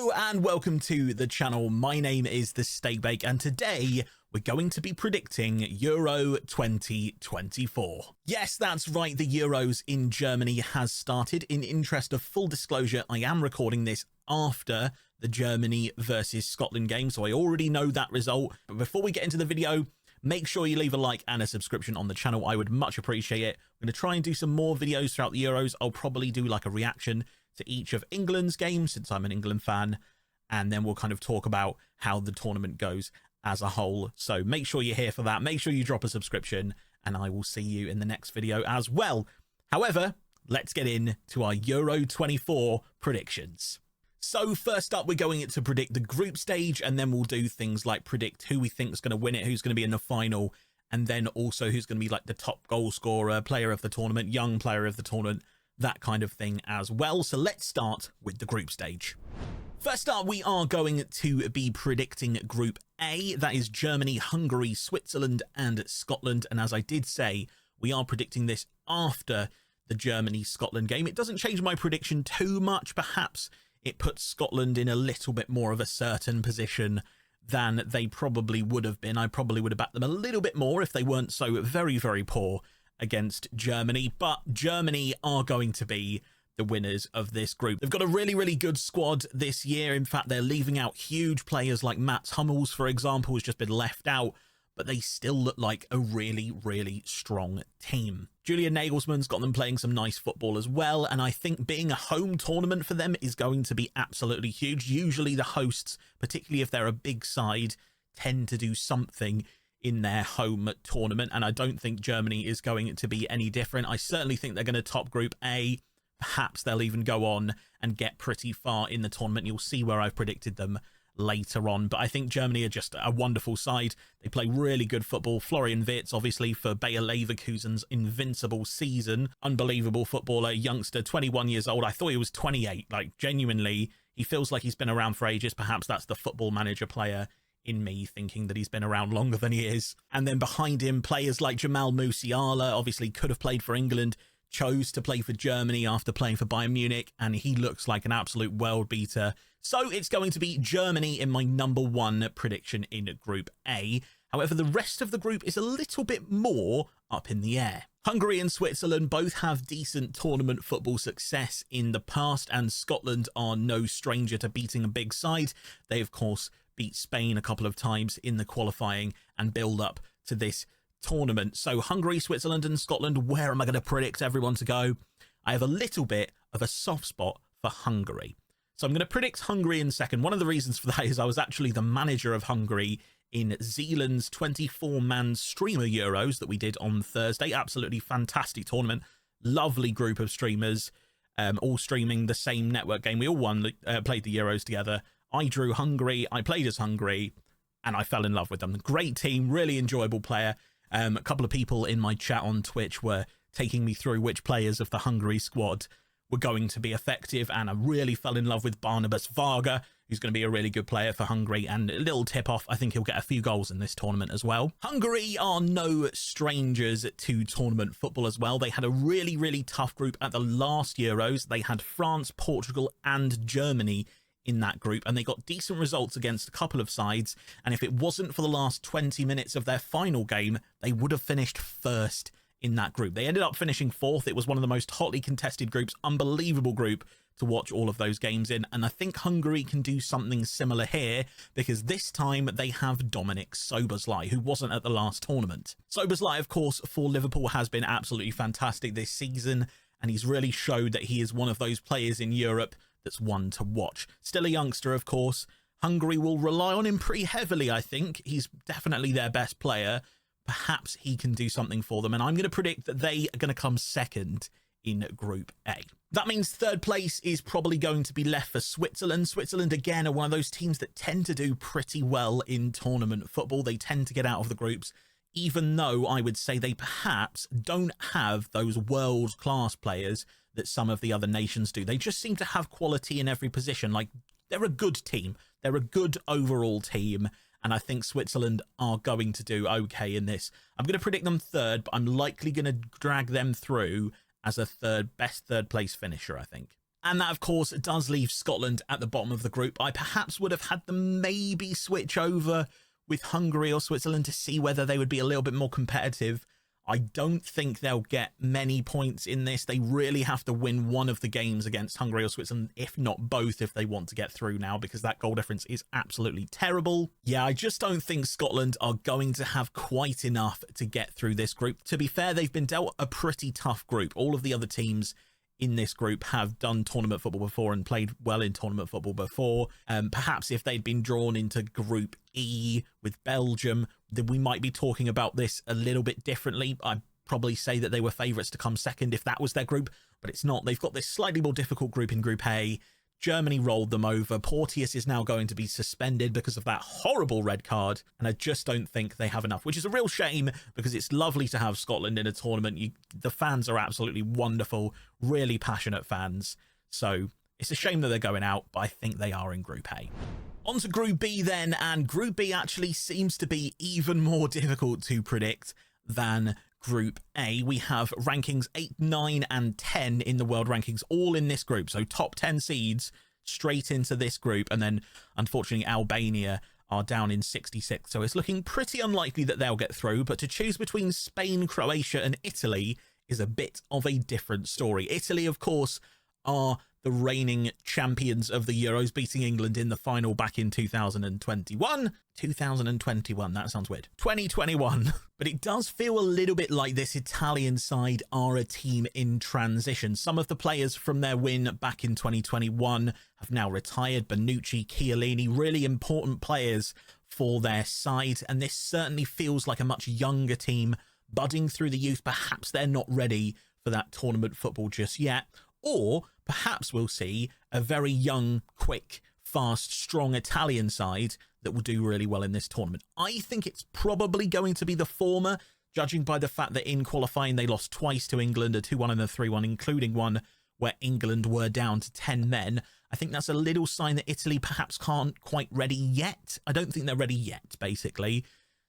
Hello and welcome to the channel. My name is The Steak Bake and today we're going to be predicting Euro 2024. Yes, that's right, the Euros in Germany has started. In interest of full disclosure, I am recording this after the Germany versus Scotland game, so I already know that result. But before we get into the video, make sure you leave a like and a subscription on the channel. I would much appreciate it. I'm going to try and do some more videos throughout the Euros. I'll probably do like a reaction to each of England's games since I'm an England fan, and then we'll kind of talk about how the tournament goes as a whole. So make sure you're here for that. Make sure you drop a subscription and I will see you in the next video as well. However, let's get into our Euro 24 predictions. So first up, we're going to predict the group stage, and then we'll do things like predict who we think is going to win it, who's going to be in the final, and then also who's going to be like the top goal scorer, player of the tournament, young player of the tournament, that kind of thing as well. So let's start with the group stage. First up, we are going to be predicting Group A. That is Germany, Hungary, Switzerland, and Scotland. And as I did say, we are predicting this after the Germany-Scotland game. It doesn't change my prediction too much. Perhaps it puts Scotland in a little bit more of a certain position than they probably would have been. I probably would have backed them a little bit more if they weren't so very, very poor against Germany, but Germany are going to be the winners of this group. They've got a really, really good squad this year. In fact, they're leaving out huge players like Mats Hummels, for example, has just been left out, but they still look like a really, really strong team. Julian Nagelsmann's got them playing some nice football as well, and I think being a home tournament for them is going to be absolutely huge. Usually the hosts, particularly if they're a big side, tend to do something in their home tournament, and I don't think Germany is going to be any different. I certainly think they're going to top Group A. Perhaps they'll even go on and get pretty far in the tournament. You'll see where I've predicted them later on, but I think Germany are just a wonderful side. They play really good football. Florian Wirtz, obviously, for Bayer Leverkusen's invincible season. Unbelievable footballer, youngster, 21 years old. I thought he was 28. Like, genuinely, he feels like he's been around for ages. Perhaps that's the football manager player in me thinking that he's been around longer than he is. And then behind him, players like Jamal Musiala, obviously could have played for England, chose to play for Germany after playing for Bayern Munich, and he looks like an absolute world beater. So it's going to be Germany in my #1 prediction in Group A. However, the rest of the group is a little bit more up in the air. Hungary and Switzerland both have decent tournament football success in the past, and Scotland are no stranger to beating a big side. They, of course, beat Spain a couple of times in the qualifying and build up to this tournament. So Hungary, Switzerland, and Scotland, where am I going to predict everyone to go? I have a little bit of a soft spot for Hungary. So I'm going to predict Hungary in second. One of the reasons for that is I was actually the manager of Hungary in Zealand's 24-man streamer Euros that we did on Thursday. Absolutely fantastic tournament. Lovely group of streamers, all streaming the same network game. We all played the Euros together. I drew Hungary, I played as Hungary, and I fell in love with them. Great team, really enjoyable player. A couple of people in my chat on Twitch were taking me through which players of the Hungary squad were going to be effective, and I really fell in love with Barnabas Varga, who's going to be a really good player for Hungary. And a little tip off, I think he'll get a few goals in this tournament as well. Hungary are no strangers to tournament football as well. They had a really, really tough group at the last Euros. They had France, Portugal, and Germany in that group, and they got decent results against a couple of sides, and if it wasn't for the last 20 minutes of their final game, they would have finished first in that group. They ended up finishing fourth. It was one of the most hotly contested groups, unbelievable group to watch all of those games in, and I think Hungary can do something similar here, because this time they have Dominik Szoboszlai, who wasn't at the last tournament. Szoboszlai, of course, for Liverpool has been absolutely fantastic this season, and he's really showed that he is one of those players in Europe that's one to watch. Still a youngster, of course. Hungary will rely on him pretty heavily, I think. He's definitely their best player. Perhaps he can do something for them, and I'm going to predict that they are going to come second in Group A. That means third place is probably going to be left for Switzerland. Switzerland, again, are one of those teams that tend to do pretty well in tournament football. They tend to get out of the groups, even though I would say they perhaps don't have those world-class players that some of the other nations do. They just seem to have quality in every position. Like, they're a good team. They're a good overall team, and I think Switzerland are going to do okay in this. I'm going to predict them third, but I'm likely going to drag them through as a best third place finisher, I think. And that, of course, does leave Scotland at the bottom of the group. I perhaps would have had them maybe switch over with Hungary or Switzerland to see whether they would be a little bit more competitive. I don't think they'll get many points in this. They really have to win one of the games against Hungary or Switzerland, if not both, if they want to get through now, because that goal difference is absolutely terrible. Yeah, I just don't think Scotland are going to have quite enough to get through this group. To be fair, they've been dealt a pretty tough group. All of the other teams in this group have done tournament football before and played well in tournament football before. Perhaps if they'd been drawn into Group E with Belgium, then we might be talking about this a little bit differently. I'd probably say that they were favourites to come second if that was their group, but it's not. They've got this slightly more difficult group in Group A. Germany rolled them over. Porteous is now going to be suspended because of that horrible red card, and I just don't think they have enough, which is a real shame because it's lovely to have Scotland in a tournament. The fans are absolutely wonderful, really passionate fans, so it's a shame that they're going out, but I think they are in Group A. On to Group B then, and Group B actually seems to be even more difficult to predict than Group A. We have rankings 8, 9 and 10 in the world rankings all in this group, so top 10 seeds straight into this group, and then unfortunately Albania are down in 66, so it's looking pretty unlikely that they'll get through. But to choose between Spain, Croatia and Italy is a bit of a different story. Italy, of course, are the reigning champions of the Euros, beating England in the final back in 2021. 2021, that sounds weird. 2021. But it does feel a little bit like this Italian side are a team in transition. Some of the players from their win back in 2021 have now retired. Bonucci, Chiellini, really important players for their side. And this certainly feels like a much younger team budding through the youth. Perhaps they're not ready for that tournament football just yet. Or perhaps we'll see a very young, quick, fast, strong Italian side that will do really well in this tournament. I think it's probably going to be the former, judging by the fact that in qualifying they lost twice to England, a 2-1 and a 3-1, including one where England were down to 10 men. I think that's a little sign that Italy perhaps aren't quite ready yet. I don't think they're ready yet, basically.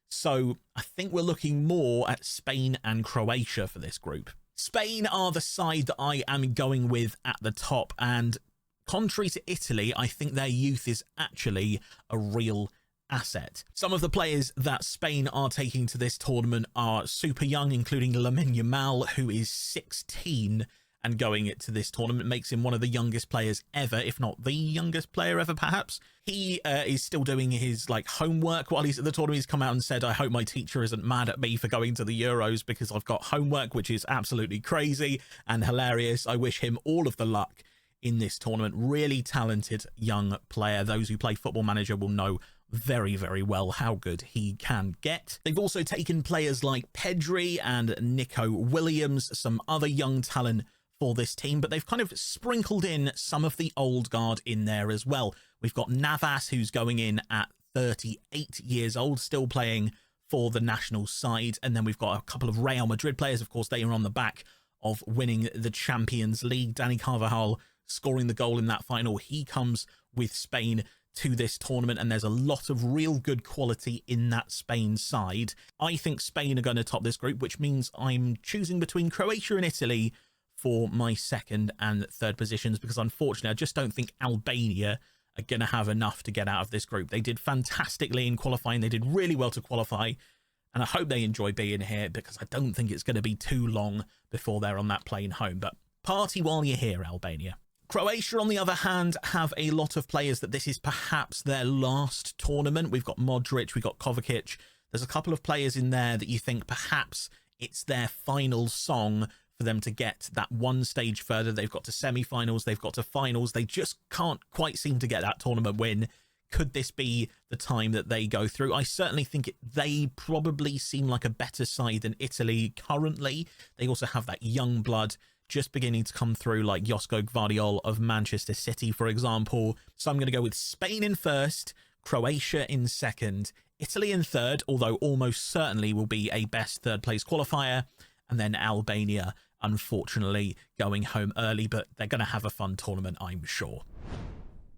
So I think we're looking more at Spain and Croatia for this group. Spain are the side that I am going with at the top, and contrary to Italy, I think their youth is actually a real asset. Some of the players that Spain are taking to this tournament are super young, including Lamine Yamal, who is 16 and going to this tournament, makes him one of the youngest players ever, if not the youngest player ever, perhaps. He is still doing his homework while he's at the tournament. He's come out and said, I hope my teacher isn't mad at me for going to the Euros because I've got homework, which is absolutely crazy and hilarious. I wish him all of the luck in this tournament. Really talented young player. Those who play Football Manager will know very, very well how good he can get. They've also taken players like Pedri and Nico Williams, some other young talent for this team, but they've kind of sprinkled in some of the old guard in there as well. We've got Navas, who's going in at 38 years old, still playing for the national side. And then we've got a couple of Real Madrid players. Of course, they are on the back of winning the Champions League. Dani Carvajal scoring the goal in that final. He comes with Spain to this tournament, and there's a lot of real good quality in that Spain side. I think Spain are going to top this group, which means I'm choosing between Croatia and Italy for my second and third positions, because unfortunately I just don't think Albania are going to have enough to get out of this group. They did fantastically in qualifying. They did really well to qualify, and I hope they enjoy being here because I don't think it's going to be too long before they're on that plane home. But party while you're here, Albania. Croatia, on the other hand, have a lot of players that this is perhaps their last tournament. We've got Modric, we've got Kovacic. There's a couple of players in there that you think perhaps it's their final song for them to get that one stage further. They've got to semi-finals, they've got to finals. They just can't quite seem to get that tournament win. Could this be the time that they go through? I certainly think they probably seem like a better side than Italy currently. They also have that young blood just beginning to come through, like Josko Gvardiol of Manchester City, for example. So I'm going to go with Spain in first, Croatia in second, Italy in third, although almost certainly will be a best third place qualifier, and then Albania, unfortunately, going home early, but they're going to have a fun tournament, I'm sure.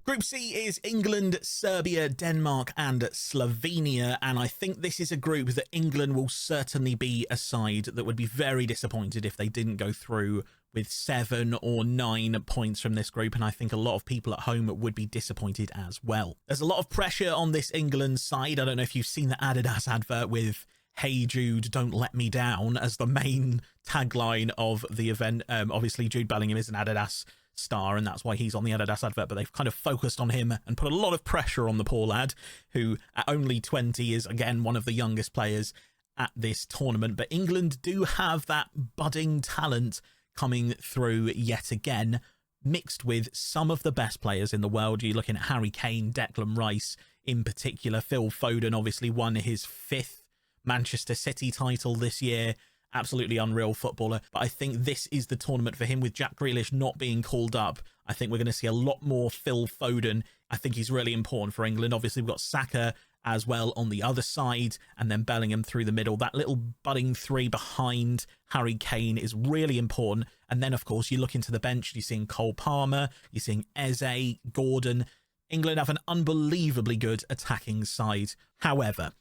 Group C is England, Serbia, Denmark and Slovenia, and I think this is a group that England will certainly be a side that would be very disappointed if they didn't go through with 7 or 9 points from this group, and I think a lot of people at home would be disappointed as well. There's a lot of pressure on this England side. I don't know if you've seen the Adidas advert with "Hey Jude, don't let me down" as the main tagline of the event. Obviously, Jude Bellingham is an Adidas star, and that's why he's on the Adidas advert, but they've kind of focused on him and put a lot of pressure on the poor lad, who at only 20 is, again, one of the youngest players at this tournament. But England do have that budding talent coming through yet again, mixed with some of the best players in the world. You're looking at Harry Kane, Declan Rice in particular. Phil Foden obviously won his 5th Manchester City title this year. Absolutely unreal footballer. But I think this is the tournament for him, with Jack Grealish not being called up. I think we're going to see a lot more Phil Foden. I think he's really important for England. Obviously, we've got Saka as well on the other side, and then Bellingham through the middle. That little budding 3 behind Harry Kane is really important. And then, of course, you look into the bench, you're seeing Cole Palmer, you're seeing Eze, Gordon. England have an unbelievably good attacking side. However,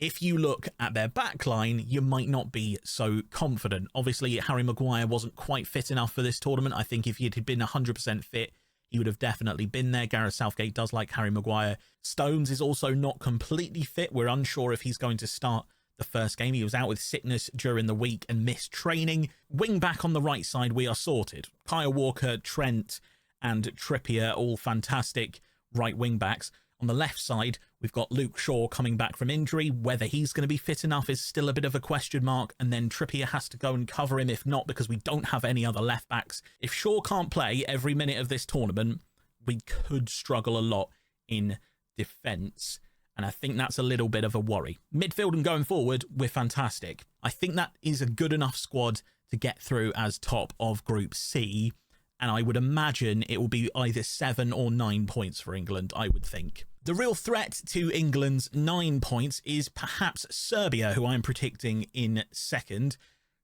if you look at their backline, you might not be so confident. Obviously, Harry Maguire wasn't quite fit enough for this tournament. I think if he had been 100% fit, he would have definitely been there. Gareth Southgate does like Harry Maguire. Stones is also not completely fit. We're unsure if he's going to start the first game. He was out with sickness during the week and missed training. Wing back on the right side, we are sorted. Kyle Walker, Trent and Trippier, all fantastic right wing backs. On the left side, we've got Luke Shaw coming back from injury. Whether he's going to be fit enough is still a bit of a question mark. And then Trippier has to go and cover him if not, because we don't have any other left backs. If Shaw can't play every minute of this tournament, we could struggle a lot in defence. And I think that's a little bit of a worry. Midfield and going forward, we're fantastic. I think that is a good enough squad to get through as top of Group C. And I would imagine it will be either 7 or 9 points for England, I would think. The real threat to England's 9 points is perhaps Serbia, who I'm predicting in second.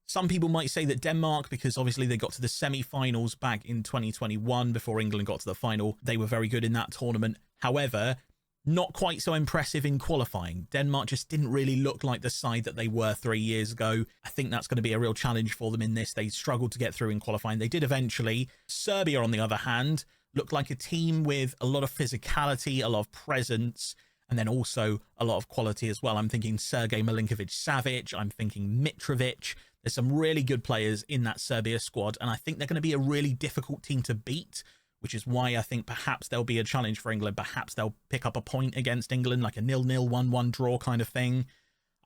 Some people might say that Denmark, because obviously they got to the semi-finals back in 2021 before England got to the final. They were very good in that tournament. However, not quite so impressive in qualifying. Denmark just didn't really look like the side that they were 3 years ago. I think that's going to be a real challenge for them in this. They struggled to get through in qualifying. They did eventually. Serbia, on the other hand, looked like a team with a lot of physicality, a lot of presence, and then also a lot of quality as well. I'm thinking Sergej Milinkovic-Savic. I'm thinking Mitrovic. There's some really good players in that Serbia squad, and I think they're going to be a really difficult team to beat, which is why I think perhaps there'll be a challenge for England. Perhaps they'll pick up a point against England, like a 0-0, 1-1 draw kind of thing.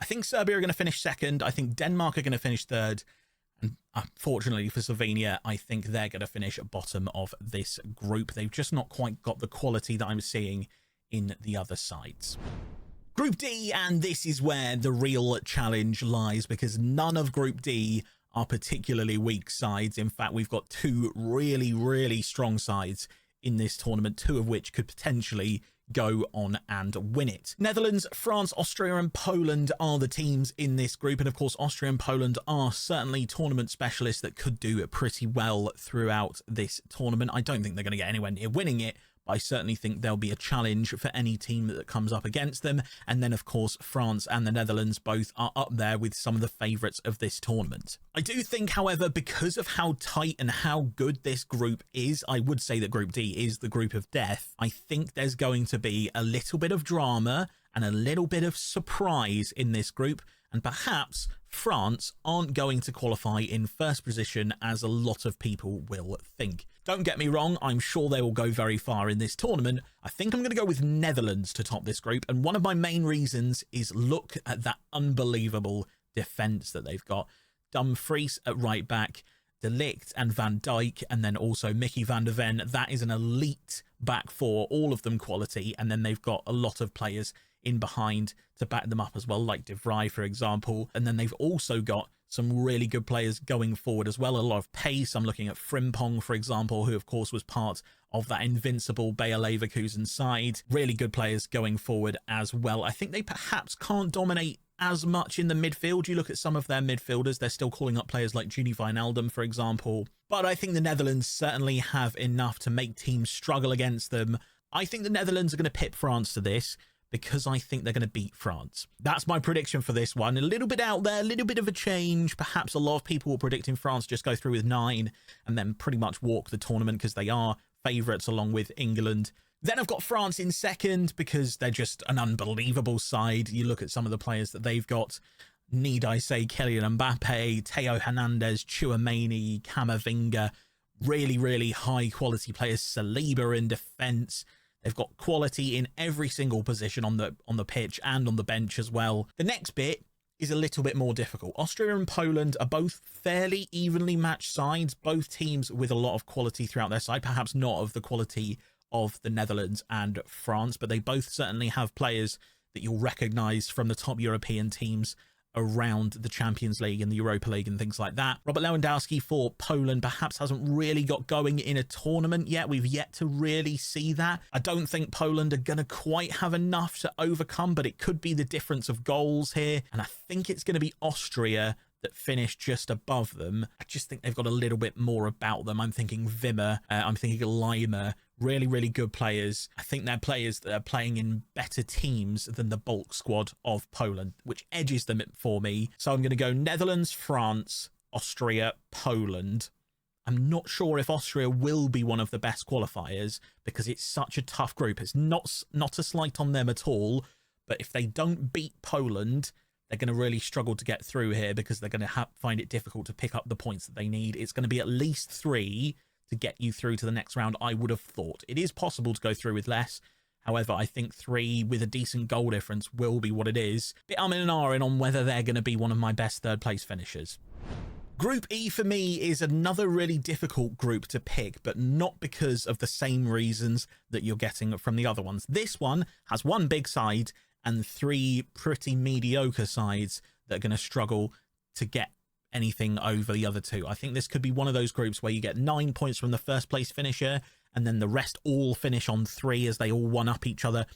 I think Serbia are going to finish second. I think Denmark are going to finish third. And unfortunately for Slovenia, I think they're going to finish at bottom of this group. They've just not quite got the quality that I'm seeing in the other sides. Group D, and this is where the real challenge lies, because none of Group D are particularly weak sides. In fact, we've got 2 really, really strong sides in this tournament, 2 of which could potentially go on and win it. Netherlands, France, Austria and Poland are the teams in this group, and of course Austria and Poland are certainly tournament specialists that could do pretty well throughout this tournament. I don't think they're going to get anywhere near winning it, but I certainly think there'll be a challenge for any team that comes up against them. And then, of course, France and the Netherlands both are up there with some of the favourites of this tournament. I do think, however, because of how tight and how good this group is, I would say that Group D is the group of death. I think there's going to be a little bit of drama and a little bit of surprise in this group. And perhaps France aren't going to qualify in first position as a lot of people will think. Don't get me wrong, I'm sure they will go very far in this tournament. I think I'm going to go with Netherlands to top this group. And one of my main reasons is look at that unbelievable defence that they've got. Dumfries at right back, De Ligt and Van Dijk, and then also Mickey van der Ven. That is an elite back four, all of them quality. And then they've got a lot of players in behind to back them up as well, like De Vrij, for example. And then they've also got some really good players going forward as well. A lot of pace. I'm looking at Frimpong, for example, who of course was part of that invincible Bayer Leverkusen side. Really good players going forward as well. I think they perhaps can't dominate as much in the midfield. You look at some of their midfielders, they're still calling up players like Gini Wijnaldum, for example. But I think the Netherlands certainly have enough to make teams struggle against them. I think the Netherlands are going to pip France to this, because I think they're going to beat France. That's my prediction for this one. A little bit out there, a little bit of a change. Perhaps a lot of people were predicting France just go through with 9 and then pretty much walk the tournament because they are favourites along with England. Then I've got France in second because they're just an unbelievable side. You look at some of the players that they've got. Need I say Kylian Mbappe, Theo Hernandez, Tchouameni, Camavinga. Really, really high quality players. Saliba in defence. They've got quality in every single position on the pitch and on the bench as well. The next bit is a little bit more difficult. Austria and Poland are both fairly evenly matched sides, both teams with a lot of quality throughout their side, perhaps not of the quality of the Netherlands and France, but they both certainly have players that you'll recognise from the top European teams around the Champions League and the Europa League and things like that. Robert Lewandowski for Poland perhaps hasn't really got going in a tournament yet. We've yet to really see that. I don't think Poland are going to quite have enough to overcome, but it could be the difference of goals here. And I think it's going to be Austria that finish just above them. I just think they've got a little bit more about them. I'm thinking Wimmer, I'm thinking Laimer. Really, really good players. I think they're players that are playing in better teams than the bulk squad of Poland, which edges them for me. So I'm going to go Netherlands, France, Austria, Poland. I'm not sure if Austria will be one of the best qualifiers because it's such a tough group. It's not a slight on them at all, but if they don't beat Poland, they're going to really struggle to get through here because they're going to find it difficult to pick up the points that they need. It's going to be at least 3 to get you through to the next round, I would have thought. It is possible to go through with less. However, I think 3 with a decent goal difference will be what it is. Bit I'm in and ahhing on whether they're going to be one of my best third place finishers. Group E for me is another really difficult group to pick, but not because of the same reasons that you're getting from the other ones. This one has 1 big side and 3 pretty mediocre sides that are going to struggle to get anything over the other 2. I think this could be one of those groups where you get 9 points from the first place finisher and then the rest all finish on 3 as they all one up each other.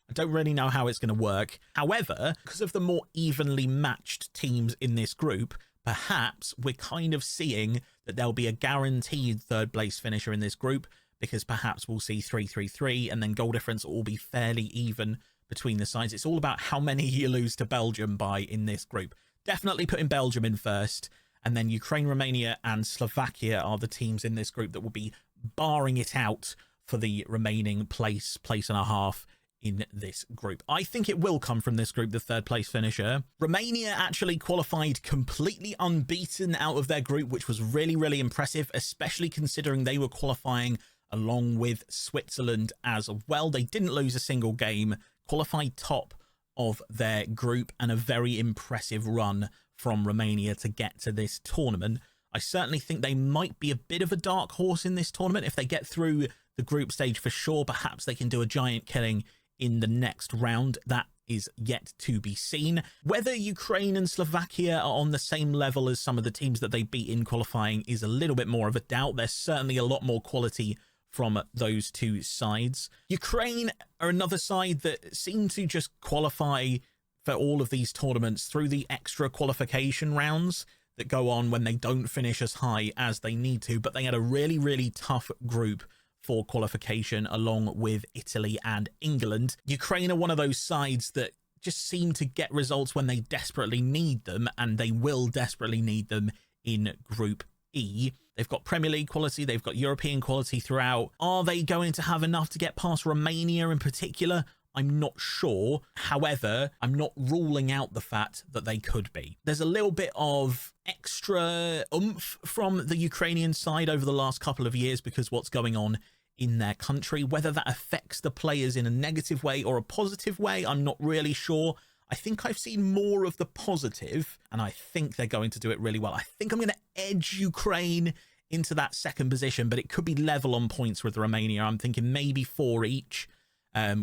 I don't really know how it's going to work. However, because of the more evenly matched teams in this group, perhaps we're kind of seeing that there'll be a guaranteed third place finisher in this group because perhaps we'll see 3-3-3 and then goal difference will be fairly even between the sides. It's all about how many you lose to Belgium by in this group. Definitely putting Belgium in first, and then Ukraine, Romania and Slovakia are the teams in this group that will be barring it out for the remaining place and a half in this group. I think it will come from this group, the third place finisher. Romania actually qualified completely unbeaten out of their group, which was really, really impressive, especially considering they were qualifying along with Switzerland as well. They didn't lose a single game, qualified top of their group, and a very impressive run from Romania to get to this tournament. I certainly think they might be a bit of a dark horse in this tournament. If they get through the group stage for sure, perhaps they can do a giant killing in the next round. That is yet to be seen. Whether Ukraine and Slovakia are on the same level as some of the teams that they beat in qualifying is a little bit more of a doubt. There's certainly a lot more quality from those 2 sides. Ukraine are another side that seem to just qualify for all of these tournaments through the extra qualification rounds that go on when they don't finish as high as they need to, but they had a really, really tough group for qualification along with Italy and England. Ukraine are one of those sides that just seem to get results when they desperately need them, and they will desperately need them in Group E. They've got Premier League quality, they've got European quality throughout. Are they going to have enough to get past Romania in particular? I'm not sure. However, I'm not ruling out the fact that they could be. There's a little bit of extra oomph from the Ukrainian side over the last couple of years because what's going on in their country. Whether that affects the players in a negative way or a positive way, I'm not really sure. I think I've seen more of the positive, and I think they're going to do it really well. I think I'm going to edge Ukraine into that second position, but it could be level on points with Romania. I'm thinking maybe 4 each,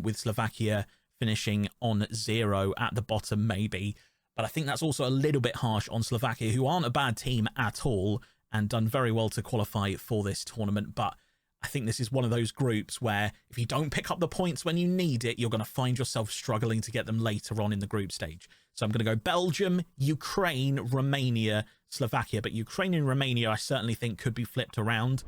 with Slovakia finishing on 0 at the bottom maybe. But I think that's also a little bit harsh on Slovakia, who aren't a bad team at all and done very well to qualify for this tournament. But I think this is one of those groups where if you don't pick up the points when you need it, you're going to find yourself struggling to get them later on in the group stage. So I'm going to go Belgium, Ukraine, Romania, Slovakia. But Ukraine and Romania, I certainly think could be flipped around.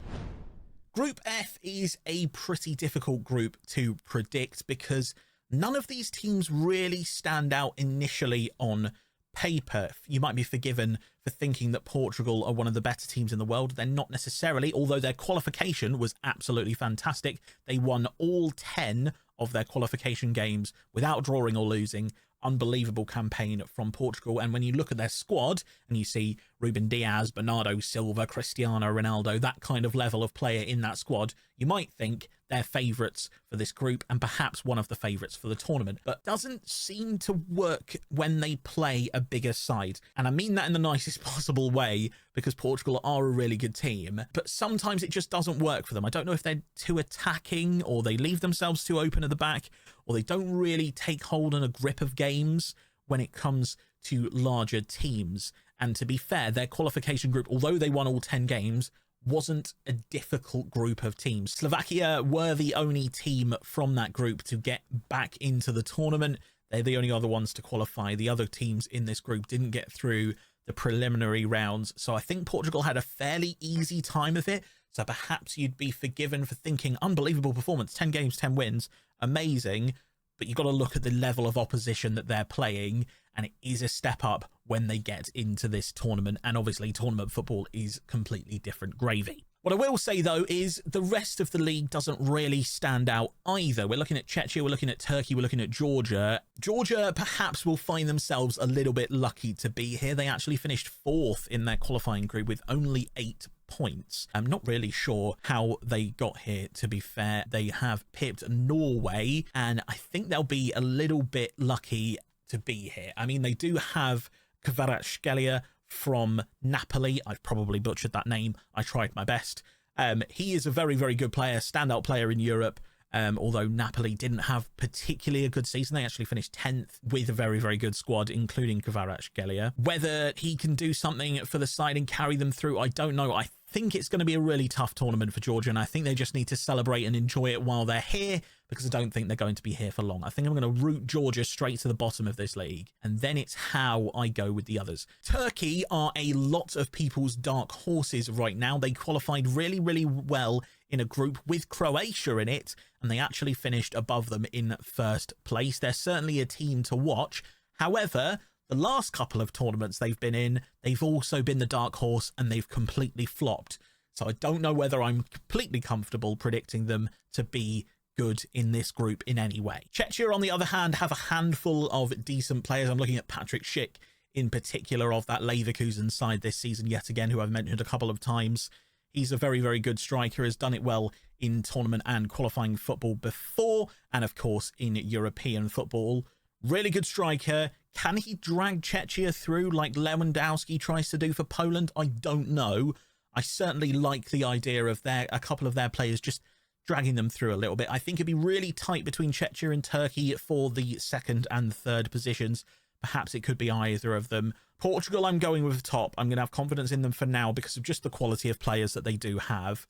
Group F is a pretty difficult group to predict because none of these teams really stand out initially on paper. You might be forgiven for thinking that Portugal are one of the better teams in the world. They're not necessarily, although their qualification was absolutely fantastic. They won all 10 of their qualification games without drawing or losing. Unbelievable campaign from Portugal. And when you look at their squad and you see Ruben Diaz, Bernardo Silva, Cristiano Ronaldo, that kind of level of player in that squad, you might think they're favourites for this group and perhaps one of the favourites for the tournament, but doesn't seem to work when they play a bigger side. And I mean that in the nicest possible way, because Portugal are a really good team, but sometimes it just doesn't work for them. I don't know if they're too attacking, or they leave themselves too open at the back, or they don't really take hold on a grip of games when it comes to larger teams. And to be fair, their qualification group, although they won all 10 games, wasn't a difficult group of teams. Slovakia were the only team from that group to get back into the tournament. They're the only other ones to qualify. The other teams in this group didn't get through the preliminary rounds. So I think Portugal had a fairly easy time of it. So perhaps you'd be forgiven for thinking unbelievable performance, 10 games, 10 wins, amazing. But you've got to look at the level of opposition that they're playing, and it is a step up when they get into this tournament. And obviously tournament football is completely different gravy. What I will say, though, is the rest of the league doesn't really stand out either. We're looking at Czechia, we're looking at Turkey, we're looking at Georgia. Georgia perhaps will find themselves a little bit lucky to be here. They actually finished 4th in their qualifying group with only 8 points. I'm not really sure how they got here, to be fair. They have pipped Norway, and I think they'll be a little bit lucky to be here. I mean, they do have Kvaratskhelia from Napoli. I've probably butchered that name. I tried my best. He is a very, very good player, standout player in Europe. Although Napoli didn't have particularly a good season. They actually finished 10th with a very, very good squad, including Kvaratskhelia. Whether he can do something for the side and carry them through, I don't know. I think it's going to be a really tough tournament for Georgia, and I think they just need to celebrate and enjoy it while they're here, because I don't think they're going to be here for long. I think I'm going to root Georgia straight to the bottom of this league, and then it's how I go with the others. Turkey are a lot of people's dark horses right now. They qualified really, really well in a group with Croatia in it, and they actually finished above them in 1st place. They're certainly a team to watch. However, the last couple of tournaments they've been in, they've also been the dark horse, and they've completely flopped. So I don't know whether I'm completely comfortable predicting them to be good in this group in any way. Czechia, on the other hand, have a handful of decent players. I'm looking at Patrick Schick in particular of that Leverkusen side this season yet again, who I've mentioned a couple of times. He's a very, very good striker, has done it well in tournament and qualifying football before, and of course in European football. Really good striker. Can he drag Czechia through like Lewandowski tries to do for Poland? I don't know. I certainly like the idea of a couple of their players just dragging them through a little bit. I think it'd be really tight between Czechia and Turkey for the 2nd and 3rd positions. Perhaps it could be either of them. Portugal, I'm going with the top. I'm going to have confidence in them for now because of just the quality of players that they do have.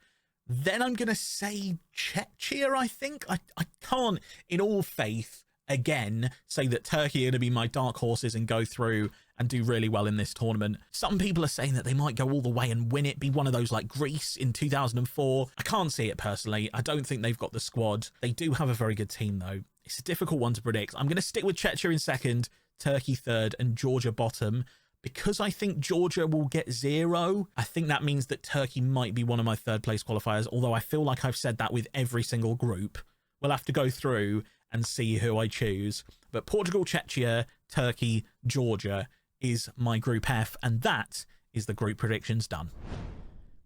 Then I'm going to say Czechia, I think. I can't, in all faith, again, say that Turkey are going to be my dark horses and go through and do really well in this tournament. Some people are saying that they might go all the way and win it, be one of those like Greece in 2004. I can't see it personally. I don't think they've got the squad. They do have a very good team, though. It's a difficult one to predict. I'm going to stick with Czechia in 2nd, Turkey 3rd, and Georgia bottom. Because I think Georgia will get 0, I think that means that Turkey might be one of my 3rd place qualifiers, although I feel like I've said that with every single group. We'll have to go through and see who I choose. But Portugal, Czechia, Turkey, Georgia is my Group F, and that is the group predictions done.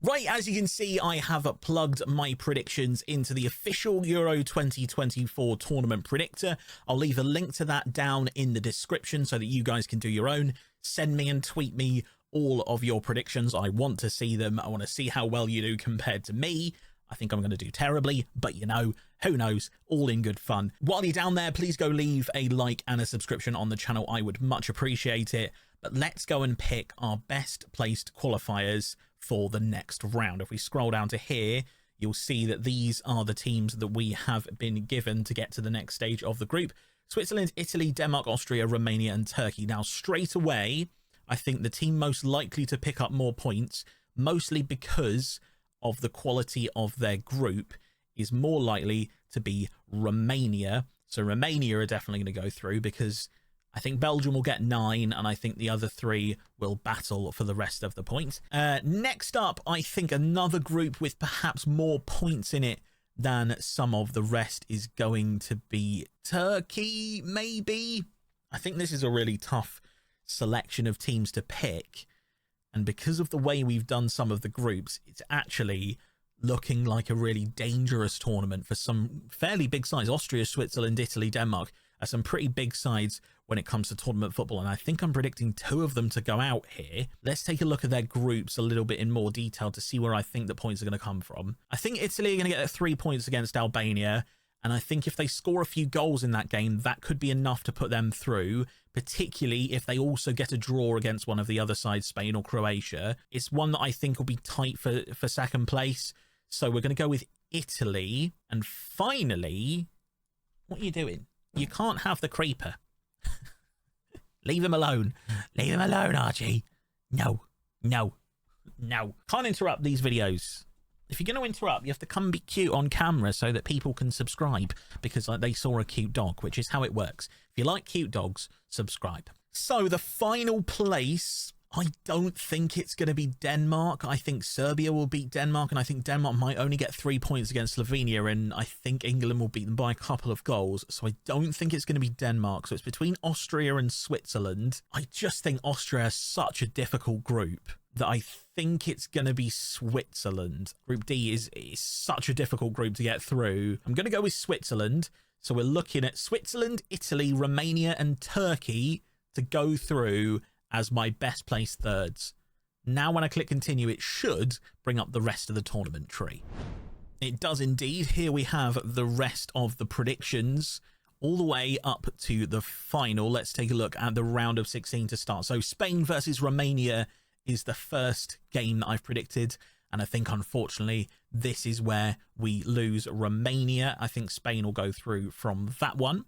Right, as you can see, I have plugged my predictions into the official Euro 2024 tournament predictor. I'll leave a link to that down in the description so that you guys can do your own. Send me and tweet me all of your predictions. I want to see them. I want to see how well you do compared to me. I think I'm going to do terribly, but you know, who knows, all in good fun. While you're down there, please go leave a like and a subscription on the channel. I would much appreciate it. But let's go and pick our best placed qualifiers for the next round. If we scroll down to here, you'll see that these are the teams that we have been given to get to the next stage of the group. Switzerland, Italy, Denmark, Austria, Romania, and Turkey. Now, straight away, I think the team most likely to pick up more points, mostly because of the quality of their group, is more likely to be Romania. So Romania are definitely going to go through because I think Belgium will get 9, and I think the other 3 will battle for the rest of the points. Next up, I think another group with perhaps more points in it than some of the rest is going to be Turkey, maybe? I think this is a really tough selection of teams to pick. And because of the way we've done some of the groups, it's actually looking like a really dangerous tournament for some fairly big sides. Austria, Switzerland, Italy, Denmark are some pretty big sides when it comes to tournament football, and I think I'm predicting 2 of them to go out here. Let's take a look at their groups a little bit in more detail to see where I think the points are going to come from. I think Italy are going to get 3 points against Albania, and I think if they score a few goals in that game, that could be enough to put them through, particularly if they also get a draw against one of the other sides, Spain or Croatia. It's one that I think will be tight for second place, so we're going to go with Italy. And finally, what are you doing? You can't have the creeper. Leave him alone. Leave him alone, Archie. No. Can't interrupt these videos. If you're going to interrupt, you have to come and be cute on camera so that people can subscribe because they saw a cute dog, which is how it works. If you like cute dogs, subscribe. So the final place, I don't think it's going to be Denmark. I think Serbia will beat Denmark, and I think Denmark might only get 3 points against Slovenia, and I think England will beat them by a couple of goals. So I don't think it's going to be Denmark. So it's between Austria and Switzerland. I just think Austria is such a difficult group that I think it's going to be Switzerland. Group D is such a difficult group to get through. I'm going to go with Switzerland. So we're looking at Switzerland, Italy, Romania, and Turkey to go through as my best placed thirds. Now when I click continue, it should bring up the rest of the tournament tree. It does indeed. Here we have the rest of the predictions all the way up to the final. Let's take a look at the round of 16 to start. So Spain versus Romania is the first game that I've predicted, and I think unfortunately this is where we lose Romania. I think Spain will go through from that one.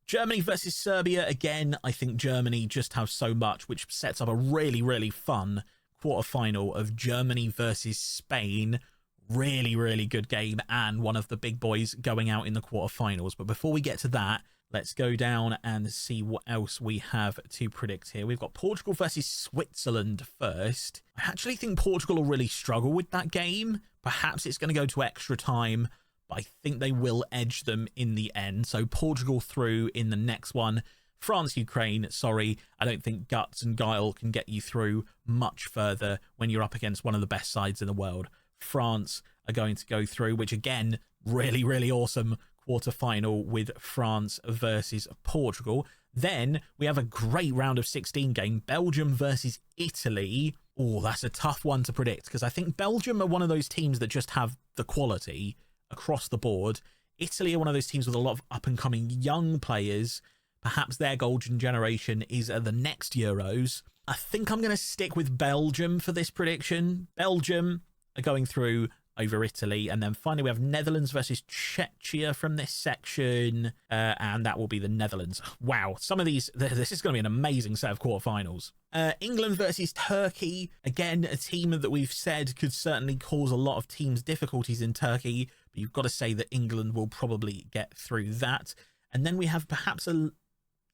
Germany versus Serbia, again, I think Germany just have so much, which sets up a really, really fun quarterfinal of Germany versus Spain. Really, really good game, and one of the big boys going out in the quarterfinals. But before we get to that, let's go down and see what else we have to predict here. We've got Portugal versus Switzerland first. I actually think Portugal will really struggle with that game. Perhaps it's going to go to extra time, but I think they will edge them in the end. So Portugal through in the next one. France, Ukraine, sorry, I don't think guts and guile can get you through much further when you're up against one of the best sides in the world. France are going to go through, which again, really, really awesome quarterfinal with France versus Portugal. Then we have a great round of 16 game, Belgium versus Italy. Oh, that's a tough one to predict because I think Belgium are one of those teams that just have the quality across the board. Italy are one of those teams with a lot of up-and-coming young players. Perhaps their golden generation is at the next Euros. I think I'm going to stick with Belgium for this prediction. Belgium are going through over Italy, and then finally we have Netherlands versus Czechia from this section, and that will be the Netherlands. Wow, some of these, this is going to be an amazing set of quarterfinals. England versus Turkey, again, a team that we've said could certainly cause a lot of teams difficulties in Turkey, but you've got to say that England will probably get through that. And then we have perhaps a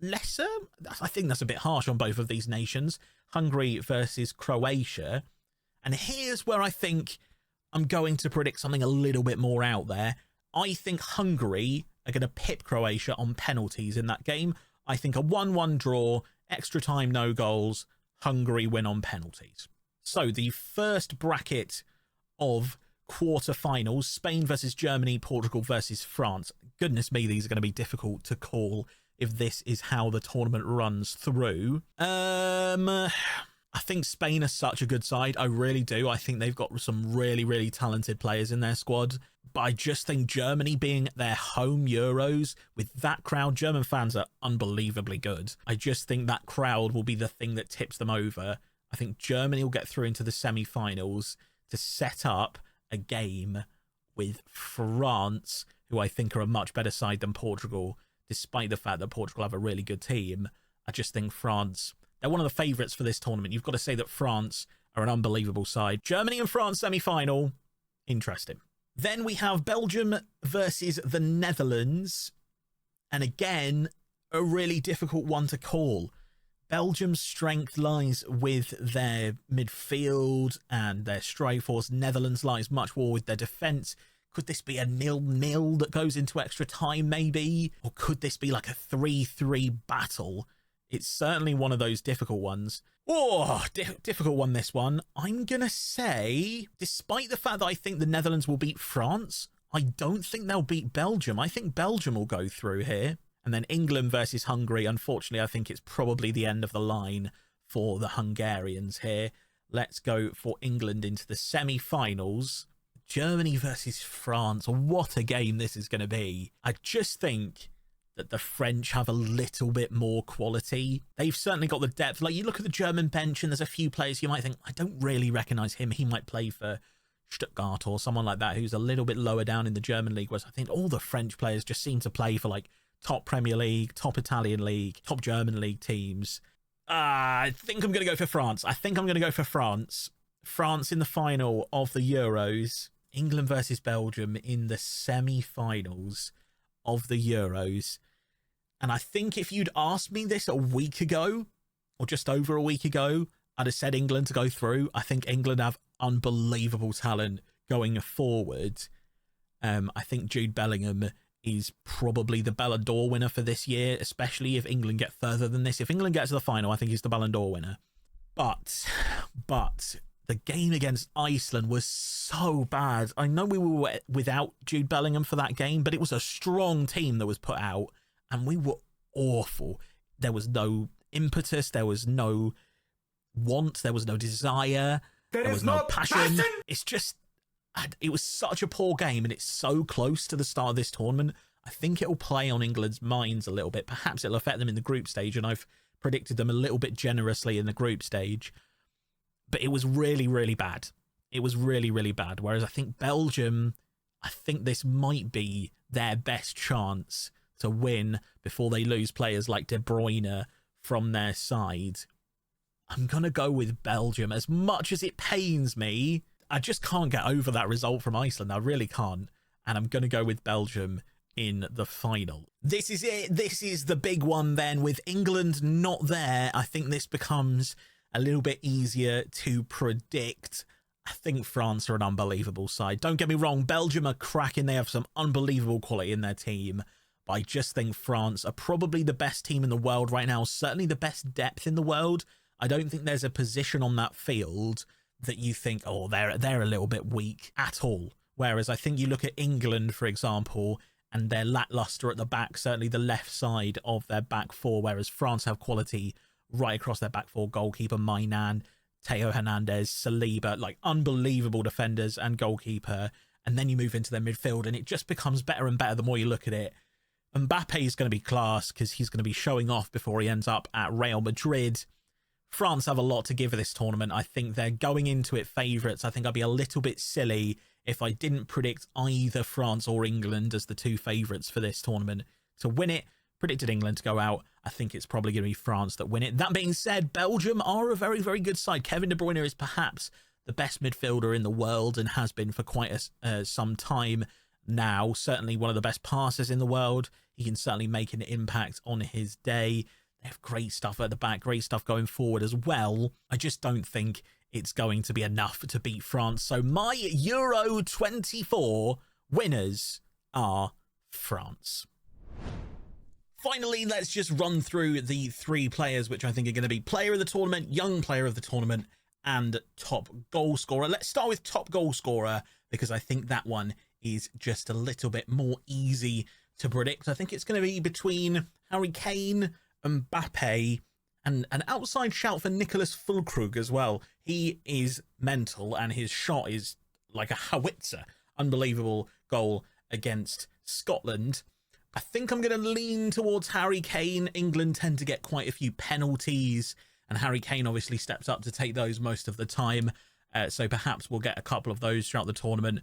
lesser, I think that's a bit harsh on both of these nations, Hungary versus Croatia. And here's where I think I'm going to predict something a little bit more out there. I think Hungary are going to pip Croatia on penalties in that game. I think a 1-1 draw, extra time, no goals, Hungary win on penalties. So the first bracket of quarterfinals, Spain versus Germany, Portugal versus France. Goodness me, these are going to be difficult to call if this is how the tournament runs through. I think Spain are such a good side. I really do. I think they've got some really, really talented players in their squad. But I just think Germany being their home Euros, with that crowd, German fans are unbelievably good. I just think that crowd will be the thing that tips them over. I think Germany will get through into the semi-finals to set up a game with France, who I think are a much better side than Portugal, despite the fact that Portugal have a really good team. I just think France, they're one of the favourites for this tournament. You've got to say that France are an unbelievable side. Germany and France semi-final. Interesting. Then we have Belgium versus the Netherlands. And again, a really difficult one to call. Belgium's strength lies with their midfield and their strike force. Netherlands lies much more with their defence. Could this be a 0-0 that goes into extra time, maybe? Or could this be like a 3-3 battle? It's certainly one of those difficult ones. Oh, difficult one, this one. I'm going to say, despite the fact that I think the Netherlands will beat France, I don't think they'll beat Belgium. I think Belgium will go through here. And then England versus Hungary. Unfortunately, I think it's probably the end of the line for the Hungarians here. Let's go for England into the semi-finals. Germany versus France. What a game this is going to be. I just think that the French have a little bit more quality. They've certainly got the depth. Like, you look at the German bench and there's a few players you might think, I don't really recognise him. He might play for Stuttgart or someone like that who's a little bit lower down in the German league. Whereas I think all the French players just seem to play for like top Premier League, top Italian league, top German league teams. I think I'm going to go for France. France in the final of the Euros. England versus Belgium in the semi-finals of the Euros. And I think if you'd asked me this a week ago, or just over a week ago, I'd have said England to go through. I think England have unbelievable talent going forward. I think Jude Bellingham is probably the Ballon d'Or winner for this year, especially if England get further than this. If England gets to the final, I think he's the Ballon d'Or winner. But the game against Iceland was so bad. I know we were without Jude Bellingham for that game, but it was a strong team that was put out, and we were awful. There was no impetus, there was no want, there was no desire, there was no passion. It's just, it was such a poor game, and it's so close to the start of this tournament. I think it'll play on England's minds a little bit. Perhaps it'll affect them in the group stage, and I've predicted them a little bit generously in the group stage. But it was really, really bad. It was really, really bad. Whereas I think Belgium, I think this might be their best chance to win before they lose players like De Bruyne from their side. I'm going to go with Belgium. As much as it pains me, I just can't get over that result from Iceland. I really can't. And I'm going to go with Belgium in the final. This is it. This is the big one then. With England not there, I think this becomes a little bit easier to predict. I think France are an unbelievable side. Don't get me wrong, Belgium are cracking. They have some unbelievable quality in their team. But I just think France are probably the best team in the world right now. Certainly the best depth in the world. I don't think there's a position on that field that you think, oh, they're a little bit weak at all. Whereas I think you look at England, for example, and they're lackluster at the back, certainly the left side of their back four, whereas France have quality right across their back four. Goalkeeper Mainan, Theo Hernandez, Saliba, like unbelievable defenders and goalkeeper. And then you move into their midfield and it just becomes better and better the more you look at it. Mbappe is going to be class because he's going to be showing off before he ends up at Real Madrid. France have a lot to give this tournament. I think they're going into it favourites. I think I'd be a little bit silly if I didn't predict either France or England as the two favourites for this tournament to win it. Predicted England to go out. I think it's probably going to be France that win it. That being said, Belgium are a very, very good side. Kevin De Bruyne is perhaps the best midfielder in the world and has been for quite some time now. Certainly one of the best passers in the world. He can certainly make an impact on his day. They have great stuff at the back, great stuff going forward as well. I just don't think it's going to be enough to beat France. So my Euro 24 winners are France. Finally, let's just run through the three players which I think are going to be player of the tournament, young player of the tournament, and top goal scorer. Let's start with top goal scorer because I think that one is just a little bit more easy to predict. I think it's going to be between Harry Kane, Mbappe, and an outside shout for Nicholas Füllkrug as well. He is mental and his shot is like a howitzer. Unbelievable goal against Scotland. I think I'm going to lean towards Harry Kane. England tend to get quite a few penalties, and Harry Kane obviously steps up to take those most of the time. So perhaps we'll get a couple of those throughout the tournament.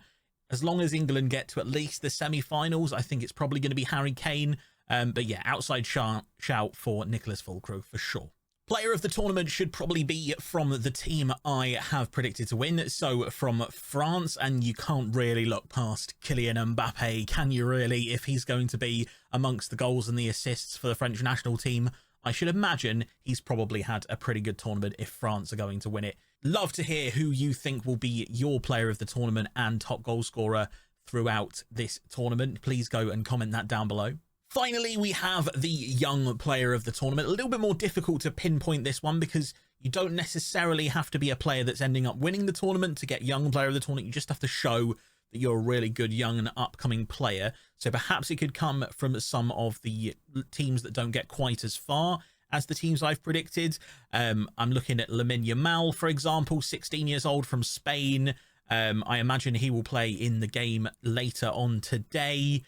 As long as England get to at least the semi-finals, I think it's probably going to be Harry Kane. But yeah, outside shout for Nicholas Füllkrug for sure. Player of the tournament should probably be from the team I have predicted to win. So from France, and you can't really look past Kylian Mbappe, can you really? If he's going to be amongst the goals and the assists for the French national team, I should imagine he's probably had a pretty good tournament if France are going to win it. Love to hear who you think will be your player of the tournament and top goal scorer throughout this tournament. Please go and comment that down below. Finally, we have the young player of the tournament. A little bit more difficult to pinpoint this one because you don't necessarily have to be a player that's ending up winning the tournament to get young player of the tournament. You just have to show that you're a really good young and upcoming player. So perhaps it could come from some of the teams that don't get quite as far as the teams I've predicted. I'm looking at Lamine Yamal, for example, 16 years old from Spain. I imagine he will play in the game later on today.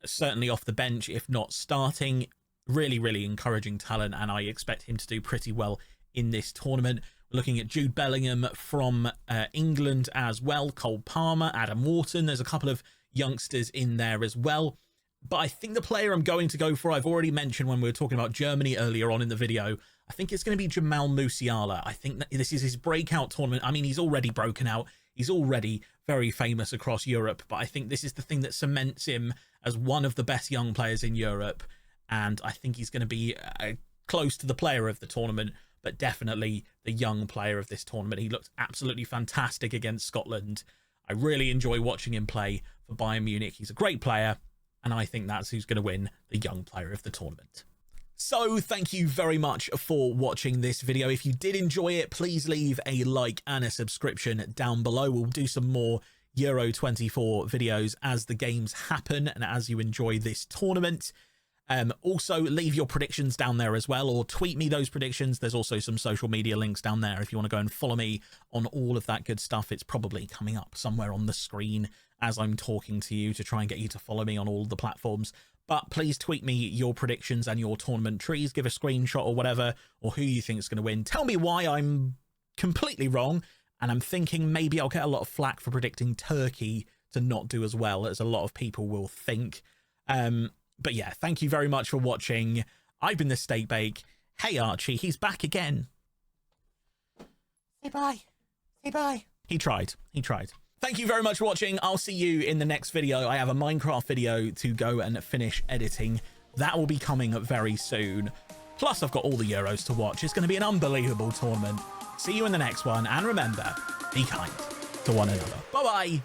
Certainly off the bench, if not starting. Really, really encouraging talent, and I expect him to do pretty well in this tournament. We're looking at Jude Bellingham from England as well, Cole Palmer, Adam Wharton. There's a couple of youngsters in there as well. But I think the player I'm going to go for, I've already mentioned when we were talking about Germany earlier on in the video, I think it's going to be Jamal Musiala. I think that this is his breakout tournament. I mean, he's already broken out. He's already very famous across Europe, but I think this is the thing that cements him as one of the best young players in Europe. And I think he's going to be close to the player of the tournament, but definitely the young player of this tournament. He looked absolutely fantastic against Scotland. I really enjoy watching him play for Bayern Munich. He's a great player, and I think that's who's going to win the young player of the tournament. So thank you very much for watching this video. If you did enjoy it, please leave a like and a subscription down below. We'll do some more Euro 24 videos as the games happen and as you enjoy this tournament. Also, leave your predictions down there as well, or tweet me those predictions. There's also some social media links down there if you want to go and follow me on all of that good stuff. It's probably coming up somewhere on the screen as I'm talking to you to try and get you to follow me on all the platforms. But please tweet me your predictions and your tournament trees. Give a screenshot or whatever, or who you think is going to win. Tell me why I'm completely wrong. And I'm thinking maybe I'll get a lot of flack for predicting Turkey to not do as well as a lot of people will think. But yeah, thank you very much for watching. I've been the Steak Bake. Hey, Archie, he's back again. Say bye. Say bye. He tried. He tried. Thank you very much for watching. I'll see you in the next video. I have a Minecraft video to go and finish editing. That will be coming very soon. Plus, I've got all the Euros to watch. It's going to be an unbelievable tournament. See you in the next one. And remember, be kind to one another. Bye-bye.